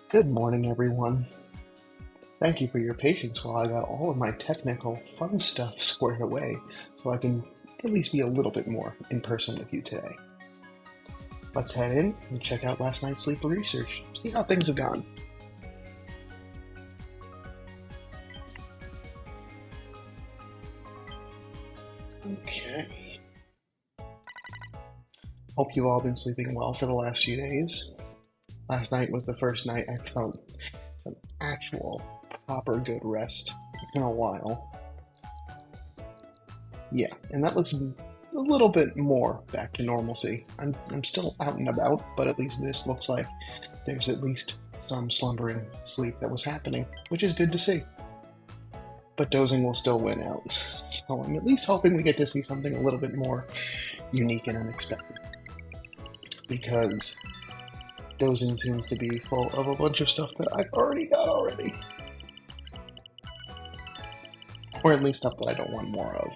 Good morning, everyone. Thank you for your patience while I got all of my technical fun stuff squared away so I can at least be a little bit more in person with you today. Let's head in and check out last night's sleep research, see how things have gone. Okay. Hope you've all been sleeping well for the last few days. Last night was the first night I felt some actual, proper good rest in a while. Yeah, and that looks a little bit more back to normalcy. I'm still out and about, but at least this looks like there's at least some slumbering sleep that was happening, which is good to see. But dozing will still win out. So I'm at least hoping we get to see something a little bit more unique and unexpected. Because dozing seems to be full of a bunch of stuff that I've already got already. Or at least stuff that I don't want more of.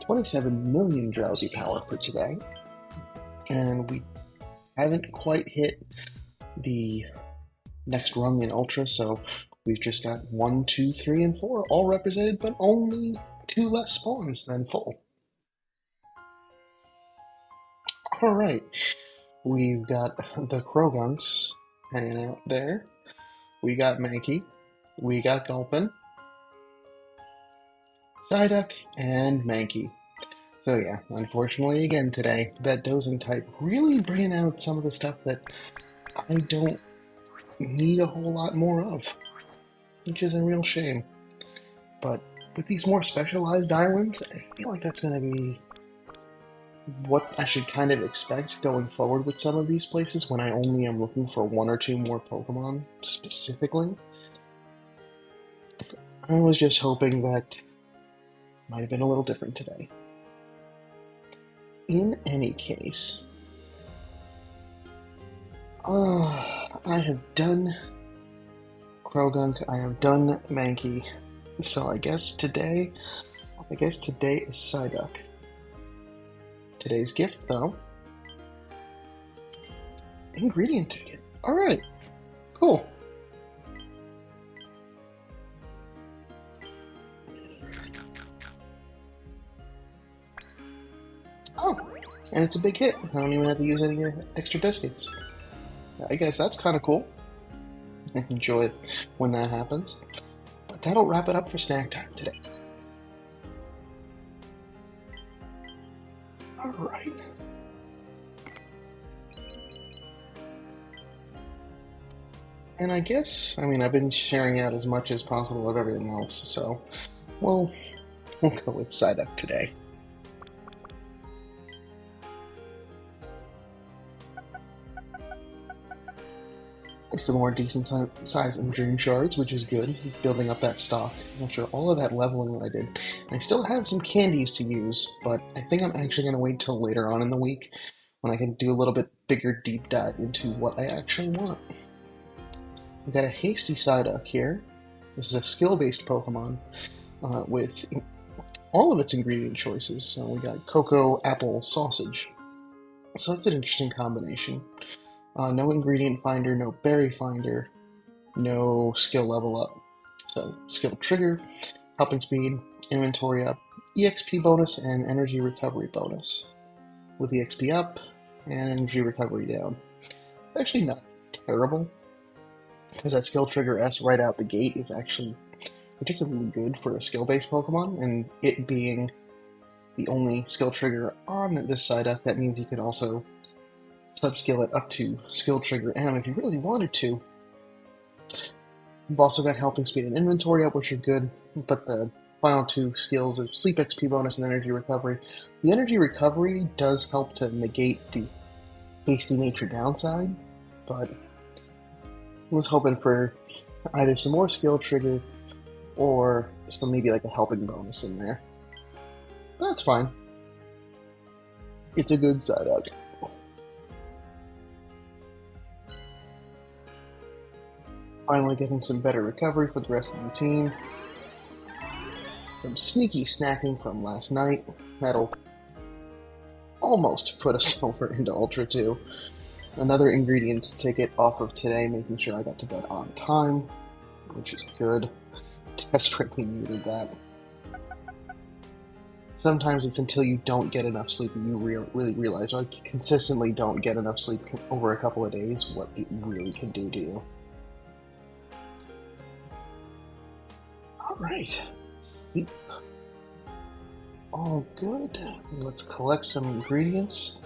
27 million drowsy power for today. And we haven't quite hit the next rung in Ultra, so we've just got 1, 2, 3, and 4 all represented, but only 2 less spawns than full. Alright, we've got the Krogunks hanging out there. We got Mankey. We got Gulpin. Psyduck, and Mankey. So yeah, unfortunately again today, that dozing type really bringing out some of the stuff that I don't need a whole lot more of, which is a real shame. But with these more specialized islands, I feel like that's going to be what I should kind of expect going forward with some of these places when I only am looking for 1 or 2 more Pokemon specifically. I was just hoping that might have been a little different today. In any case, I have done Krogunk, I have done Mankey, so I guess today is Psyduck. Today's gift, though, ingredient ticket. Alright, cool. Oh, and it's a big hit. I don't even have to use any extra biscuits. I guess that's kind of cool. I enjoy it when that happens. But that'll wrap it up for snack time today. Alright. And I guess, I've been sharing out as much as possible of everything else, so we'll go with Psyduck today. Some more decent size in Dream Shards, which is good, building up that stock after all of that leveling that I did. And I still have some candies to use, but I think I'm actually going to wait till later on in the week when I can do a little bit bigger deep dive into what I actually want. We've got a Hasty Psyduck here. This is a skill-based Pokemon with all of its ingredient choices. So we got cocoa, apple, sausage. So that's an interesting combination. No ingredient finder, no berry finder, no skill level up. So skill trigger, helping speed, inventory up, EXP bonus, and energy recovery bonus. With EXP up and energy recovery down. It's actually not terrible, because that skill trigger S right out the gate is actually particularly good for a skill-based Pokemon, and it being the only skill trigger on this side up, that means you can also sub-skill it up to skill trigger M if you really wanted to. We've also got helping speed and inventory up, which are good, but the final 2 skills of sleep XP bonus and energy recovery. The energy recovery does help to negate the hasty nature downside, but I was hoping for either some more skill trigger or some maybe like a helping bonus in there. But that's fine. It's a good Psyduck. Finally getting some better recovery for the rest of the team. Some sneaky snacking from last night. That'll almost put us over into Ultra 2. another ingredient ticket off of today, making sure I got to bed on time, which is good. Desperately needed that. Sometimes it's until you don't get enough sleep and you really realize, or consistently don't get enough sleep over a couple of days, what it really can do to you. Alright, sleep. All good. Let's collect some ingredients.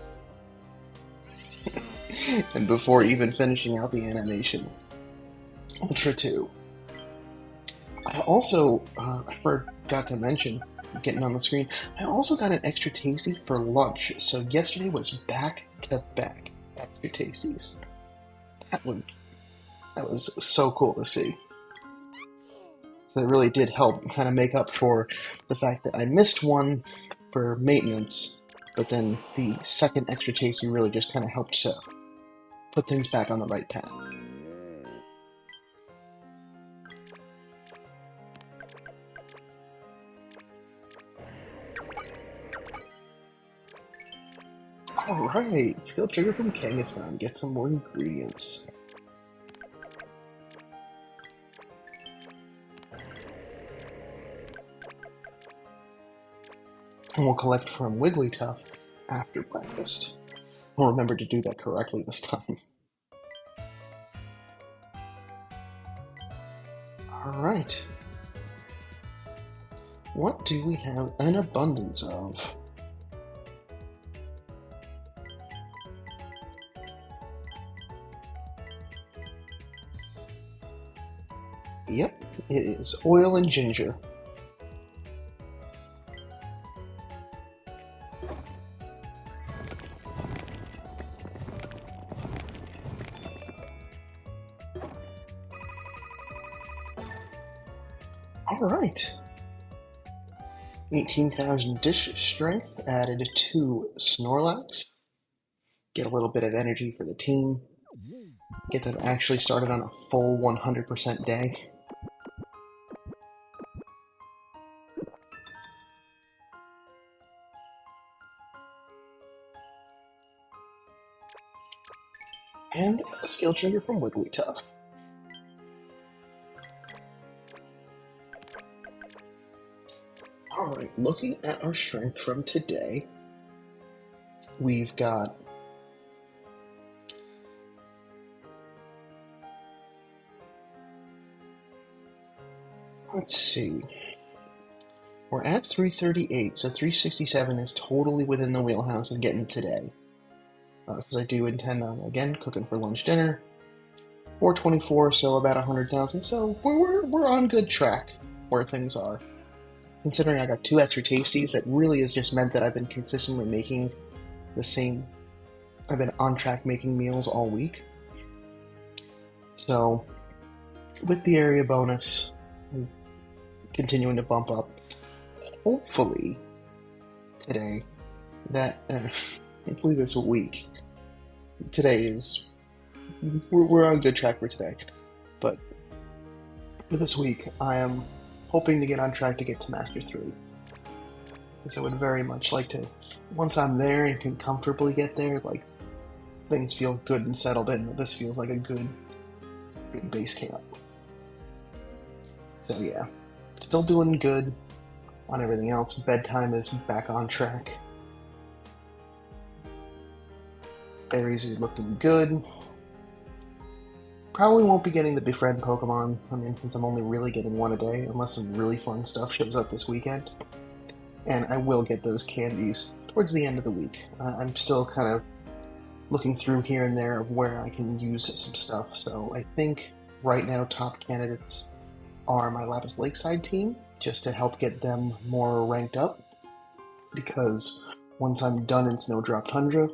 And before even finishing out the animation, Ultra 2. I also, I forgot to mention, getting on the screen, I also got an extra tasty for lunch. So yesterday was back-to-back extra tasties. That was so cool to see. So it really did help kind of make up for the fact that I missed one for maintenance, but then the second extra tasty really just kind of helped to put things back on the right path. Alright, skill trigger from Kangaskhan. Get some more ingredients. And we'll collect from Wigglytuff after breakfast. I'll remember to do that correctly this time. Alright. What do we have an abundance of? Yep, it is oil and ginger. Alright. 18,000 dish strength added to Snorlax. Get a little bit of energy for the team. Get them actually started on a full 100% day. And a skill trigger from Wigglytuff. Alright, looking at our strength from today, we've got let's see. We're at 338, so 367 is totally within the wheelhouse of getting today. Because I do intend on, again, cooking for lunch dinner. 424, so about 100,000, so we're on good track where things are. Considering I got 2 extra tasties, that really has just meant that I've been consistently making the same. I've been on track making meals all week. So, with the area bonus continuing to bump up, hopefully today, hopefully this week, today is, we're on good track for today. But for this week, I am hoping to get on track to get to Master 3. Because I would very much like to, once I'm there and can comfortably get there, like, things feel good and settled in. This feels like a good base camp. So yeah, still doing good on everything else. Bedtime is back on track. Berries are looking good. Probably won't be getting the befriend Pokemon, I mean, since I'm only really getting one a day, unless some really fun stuff shows up this weekend. And I will get those candies towards the end of the week. I'm still kind of looking through here and there of where I can use some stuff, so I think right now top candidates are my Lapis Lakeside team, just to help get them more ranked up, because once I'm done in Snowdrop Tundra,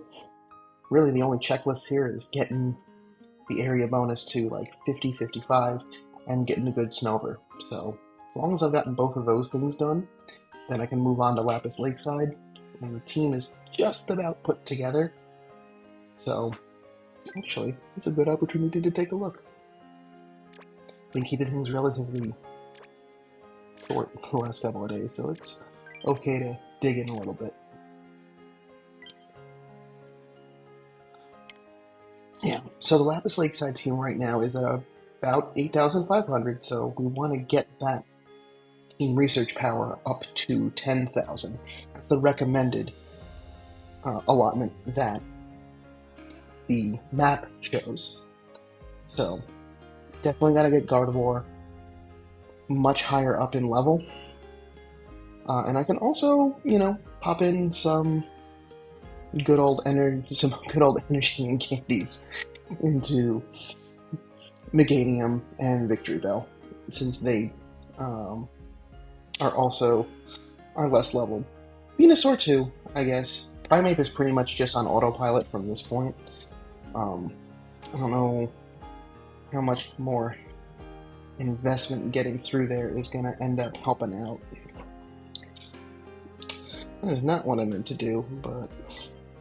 really the only checklist here is getting the area bonus to like 50, 55, and getting a good Snover. So as long as I've gotten both of those things done, then I can move on to Lapis Lakeside, and the team is just about put together. So actually, it's a good opportunity to take a look. Been keeping things relatively short the last couple of days, so it's okay to dig in a little bit. Yeah, so the Lapis Lakeside team right now is at about 8,500, so we want to get that team research power up to 10,000. That's the recommended allotment that the map shows. So, definitely got to get Gardevoir much higher up in level. And I can also, pop in some good old energy and candies into Meganium and Victory Bell, since they are less leveled. Venusaur too, I guess. Primeape is pretty much just on autopilot from this point. I don't know how much more investment getting through there is going to end up helping out. That is not what I meant to do, but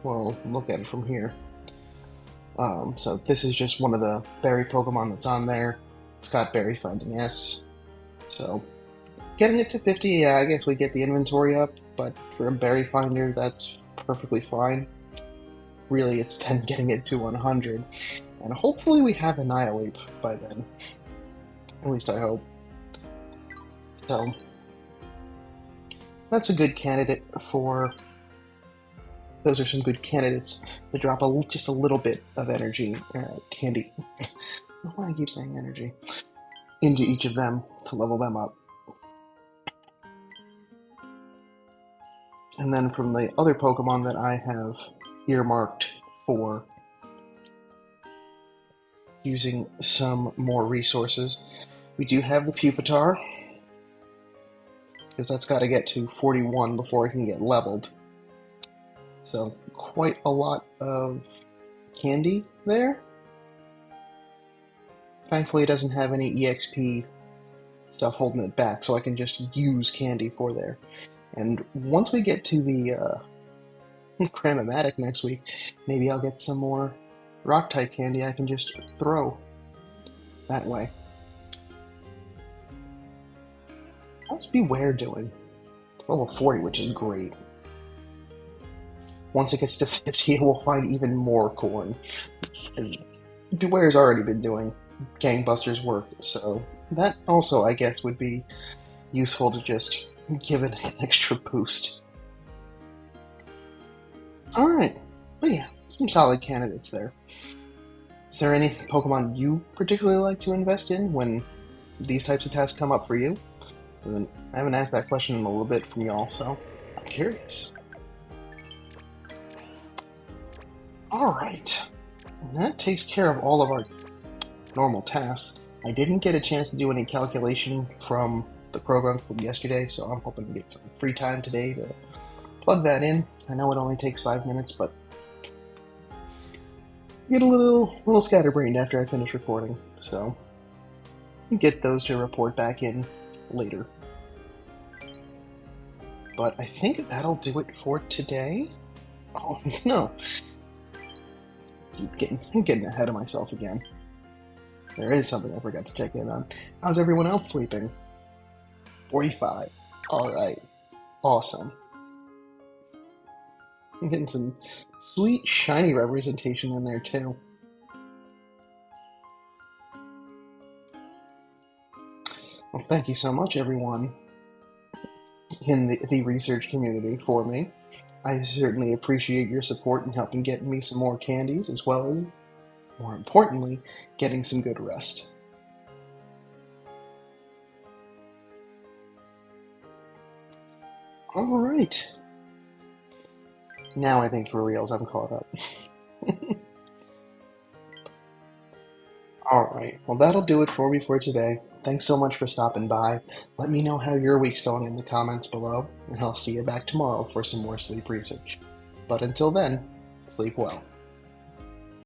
we'll look at it from here. So this is just one of the berry Pokemon that's on there. It's got Berry Finding S. So getting it to 50, yeah, I guess we get the inventory up, but for a berry finder, that's perfectly fine. Really, it's then getting it to 100. And hopefully we have Annihilate by then. At least I hope. So, that's a good candidate for... Those are some good candidates to drop just a little bit of energy, candy. I don't know why I keep saying energy. Into each of them to level them up. And then from the other Pokemon that I have earmarked for using some more resources, we do have the Pupitar, because that's got to get to 41 before it can get leveled. So quite a lot of candy there. Thankfully it doesn't have any EXP stuff holding it back, so I can just use candy for there. And once we get to the Cramomatic next week, maybe I'll get some more Rock-type candy I can just throw that way. How's Beware doing? It's level 40, which is great. Once it gets to 50, we'll find even more corn. Beware's already been doing gangbusters work, so that also, I guess, would be useful to just give it an extra boost. Alright, but yeah, some solid candidates there. Is there any Pokemon you particularly like to invest in when these types of tasks come up for you? I haven't asked that question in a little bit from y'all, so I'm curious. Alright, that takes care of all of our normal tasks. I didn't get a chance to do any calculation from the program from yesterday, so I'm hoping to get some free time today to plug that in. I know it only takes 5 minutes, but get a little scatterbrained after I finish recording, so get those to report back in later. But I think that'll do it for today. Oh no, I'm getting ahead of myself again. There is something I forgot to check in on. How's everyone else sleeping? 45. Alright. Awesome. I'm getting some sweet, shiny representation in there, too. Well, thank you so much, everyone in the research community for me. I certainly appreciate your support in helping get me some more candies, as well as, more importantly, getting some good rest. Alright. Now I think for reals I'm caught up. Alright, well that'll do it for me for today. Thanks so much for stopping by. Let me know how your week's going in the comments below, and I'll see you back tomorrow for some more sleep research. But until then, sleep well.